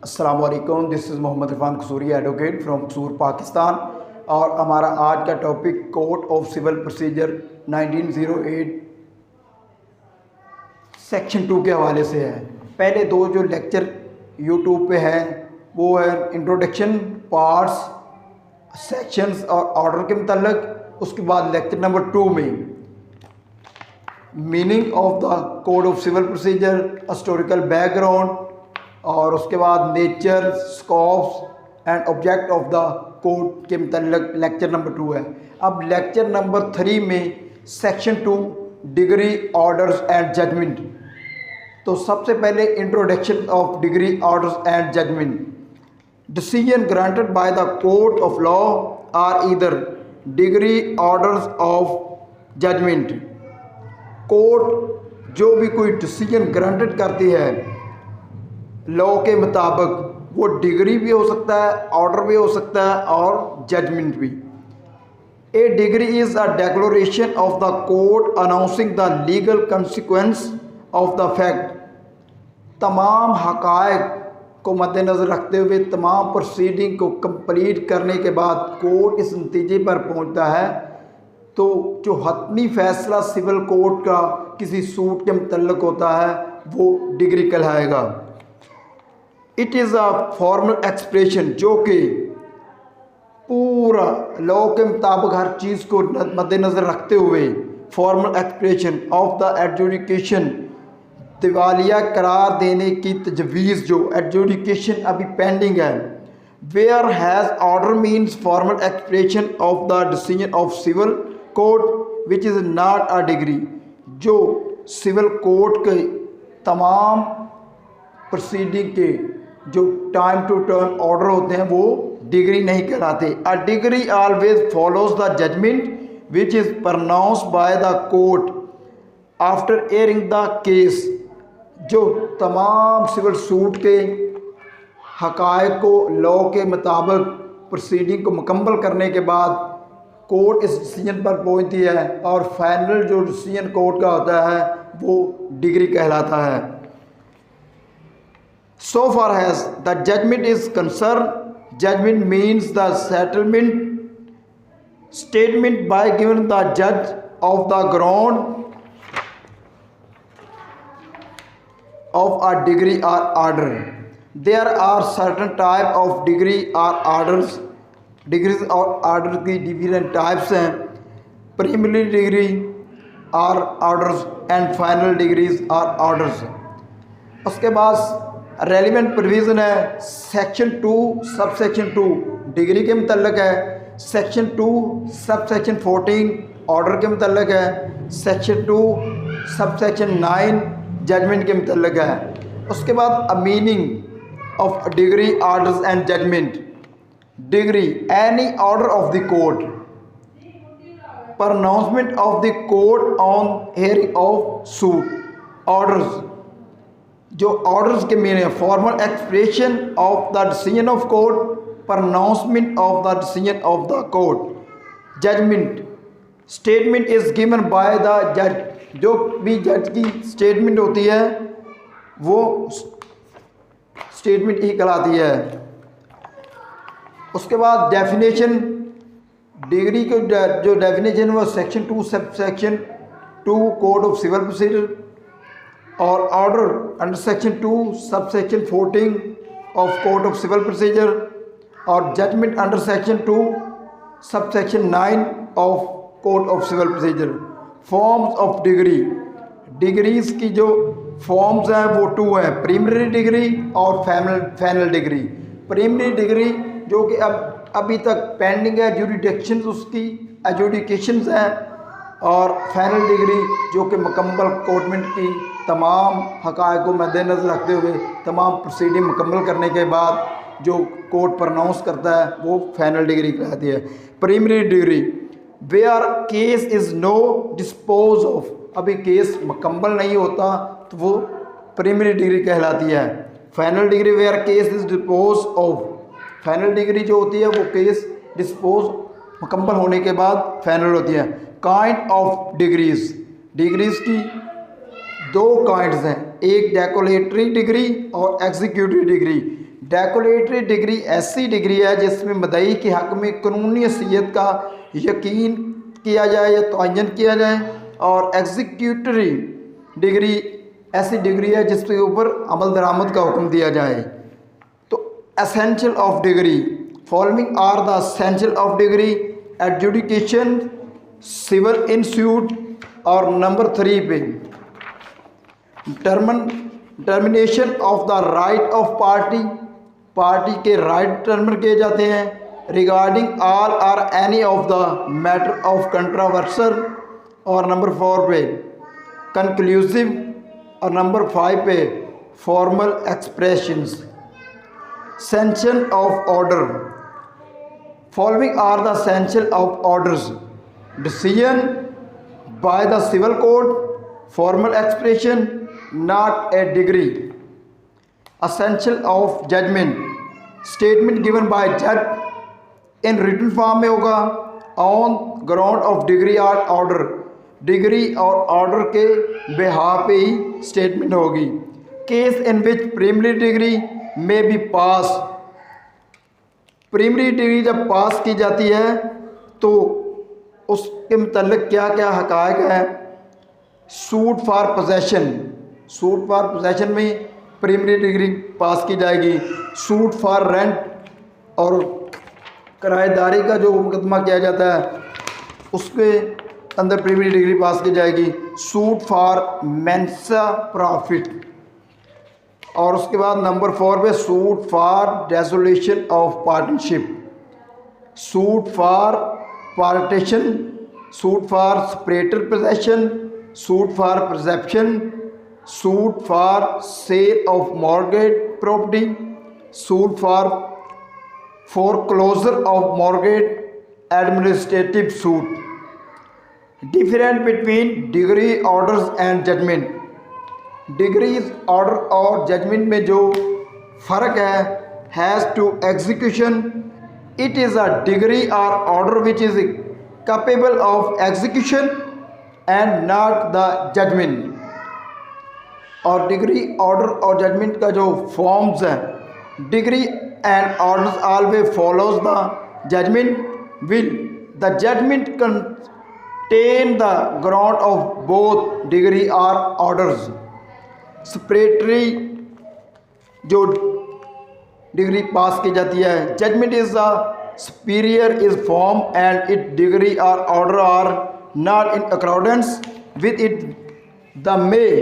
अस्सलाम वालेकुम, this is Mohammad Irfan Kasuri, advocate from Kasur Pakistan. और हमारा आज का topic code of civil procedure 1908 section 2 के हवाले से है। पहले दो जो लेक्चर यूट्यूब पे हैं वो है इंट्रोडक्शन, पार्ट्स, सेक्शंस और ऑर्डर के मतलब। उसके बाद लेक्चर नंबर 2 में meaning of the code of civil procedure, historical background, और उसके बाद nature, scopes and object of the code के मतलब लेक्चर नंबर 2 है। अब लेक्चर नंबर 3 में section 2 decree, orders and judgment. तो सबसे पहले introduction of decree, orders and judgment. Decision granted by the court of law are either decree, orders of judgment. Court जो भी कोई डिसीजन ग्रांटेड करती है लॉ के मुताबिक, वो डिग्री भी हो सकता है, ऑर्डर भी हो सकता है और जजमेंट भी। A degree is a declaration of the court announcing the legal consequence of the fact. तमाम हक़ाइक़ को मद्देनज़र रखते हुए तमाम प्रोसीडिंग को कंप्लीट करने के बाद कोर्ट इस नतीजे पर पहुंचता है, तो जो हतमी फ़ैसला सिविल कोर्ट का किसी सूट के मुतल्लिक़ होता है वो डिग्री कहलाएगा। It is a formal expression जो कि पूरा लॉ के मुताबिक हर चीज़ को मद्देनज़र रखते हुए formal expression of the adjudication, दिवालिया करार देने की तजवीज़, जो एडजुडिकेशन अभी पेंडिंग है। Where has order means formal expression of the decision of civil court which is not a decree. जो सिविल कोर्ट के तमाम प्रोसीडिंग के जो टाइम टू टाइम ऑर्डर होते हैं वो डिग्री नहीं कहलाते। A decree always follows the judgment which is pronounced by the court after hearing the case. जो तमाम सिविल सूट के हक़ाइक़ को लॉ के मुताबिक प्रोसीडिंग को मुकम्मल करने के बाद कोर्ट इस डिसीजन पर पहुंचती है और फाइनल जो डिसीजन कोर्ट का होता है वो डिग्री कहलाता है। So far as the judgment is concerned, judgment means the settlement statement by given the judge of the ground of a degree or order. There are certain type of degree or orders. Degrees और orders की different types हैं। Preliminary degree or orders and final degrees or orders। उसके बाद relevant provision है section 2 sub section 2 degree के मुतल्लिक़ है, section 2 sub section 14 order के मुतल्लिक़ है, सेक्शन 2 सब सेक्शन 9 जजमेंट के मुतल्लिक़ है। उसके बाद a meaning of decree, orders and judgment. Decree any order of the court, pronouncement of the court on hearing of suit. Orders जो orders के meaning, formal expression of the decision of court, pronouncement of the decision of the court. Judgment statement is given by the जज। जो भी जज की statement होती है वो स्टेटमेंट ही कहलाती है। उसके बाद डेफिनेशन, डिग्री के जो डेफिनेशन वो section 2 sub section 2 code of civil procedure, और order under section 2 sub section 14 of code of civil procedure, और judgment under section 2 sub section 9 of code of civil procedure. Forms of degree, degrees की जो forms हैं वो 2 हैं, preliminary degree और final degree. Preliminary degree जो कि अब अभी तक पेंडिंग है, जुरिडिक्शन उसकी एजुडिकेशंस हैं, और फाइनल डिग्री जो कि मुकम्मल कोर्टमेंट की तमाम हक़ाइक़ को मद्देनज़र रखते हुए तमाम प्रोसीडिंग मुकम्मल करने के बाद जो कोर्ट प्रनाउंस करता है वो फाइनल डिग्री कहलाती है। Preliminary decree where case is no dispose of, अभी केस मुकम्मल नहीं होता तो वो प्रीलिमिनरी डिग्री कहलाती है। Final decree where case is dispose of, final decree जो होती है वो केस डिस्पोज मुकम्मल होने के बाद फाइनल होती है। काइंड ऑफ डिग्रीज, डिग्रीज की 2 काइंड्स हैं, एक डेकोरेटरी डिग्री और एग्जीक्यूटिव डिग्री। डेकोरेटरी डिग्री ऐसी डिग्री है जिसमें मदई के हक़ में कानूनी हैसियत का यकीन किया जाए या तयन किया जाए। और एग्जीक्यूटरी डिग्री ऐसी डिग्री है जिसके ऊपर अमल दरामद का हुक्म दिया जाए। तो essential of decree, following are the essential of decree: adjudication, civil institute. और नंबर 3 पे termination of the right of party, party के राइट टर्मिनेट किए जाते हैं। Regarding all or any of the matter of controversial. और number 4 पे conclusive. और number 5 पे formal expressions. Sanction of order, following are the sanction of orders: decision by the civil code, formal expression, not a decree. Essential of judgment, statement given by जज in written form में होगा on ground of decree और order, decree और order के behalf पे ही statement होगी। Case in which primary decree में बी पास, प्राइमरी डिग्री जब पास की जाती है तो उसके मतलब क्या क्या हक़ाइक़ है। Suit for possession, suit for possession में प्राइमरी डिग्री पास की जाएगी। सूट फॉर रेंट और किराएदारी का जो मुकदमा किया जाता है उसके अंदर प्राइमरी डिग्री पास की जाएगी। Suit for Mensa profit. और उसके बाद नंबर 4 पे suit for desolation of partnership, suit for partition, suit for separator possession, suit for perception, suit for sale of mortgage property, suit for foreclosure of mortgage, administrative suit. Difference between degree orders and judgment. Degrees order और judgment में जो फ़र्क है, has to execution, it is a degree और order which is capable of execution and not the judgment. और degree order और judgment का जो फॉर्म्स हैं, degree and orders always follows the judgment. Will the judgment contain the ground of both degree or orders? Separatory जो degree पास की जाती है, judgment is the superior is form and its degree or order are not in accordance with it. The may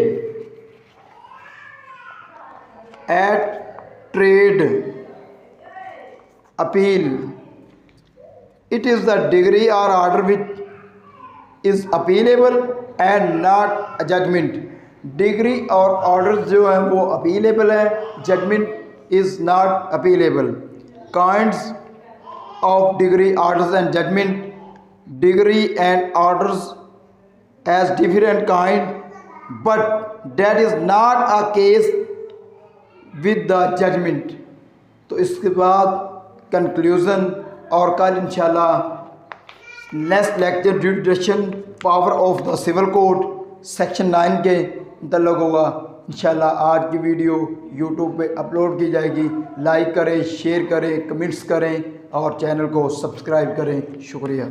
at trade appeal, it is the degree or order which is appealable and not a judgment. Decree और order जो है वो appealable है, judgment is not appealable. Kinds of decree orders and judgment, decree and orders as different kind but that is not a case with the judgment. तो इसके बाद conclusion और कल इंशाल्लाह next lecture duration power of the civil code section 9 के मुतल्लिक़ होगा। इंशाल्लाह आज की वीडियो यूट्यूब पे अपलोड की जाएगी। लाइक करें, शेयर करें, कमेंट्स करें और चैनल को सब्सक्राइब करें। शुक्रिया।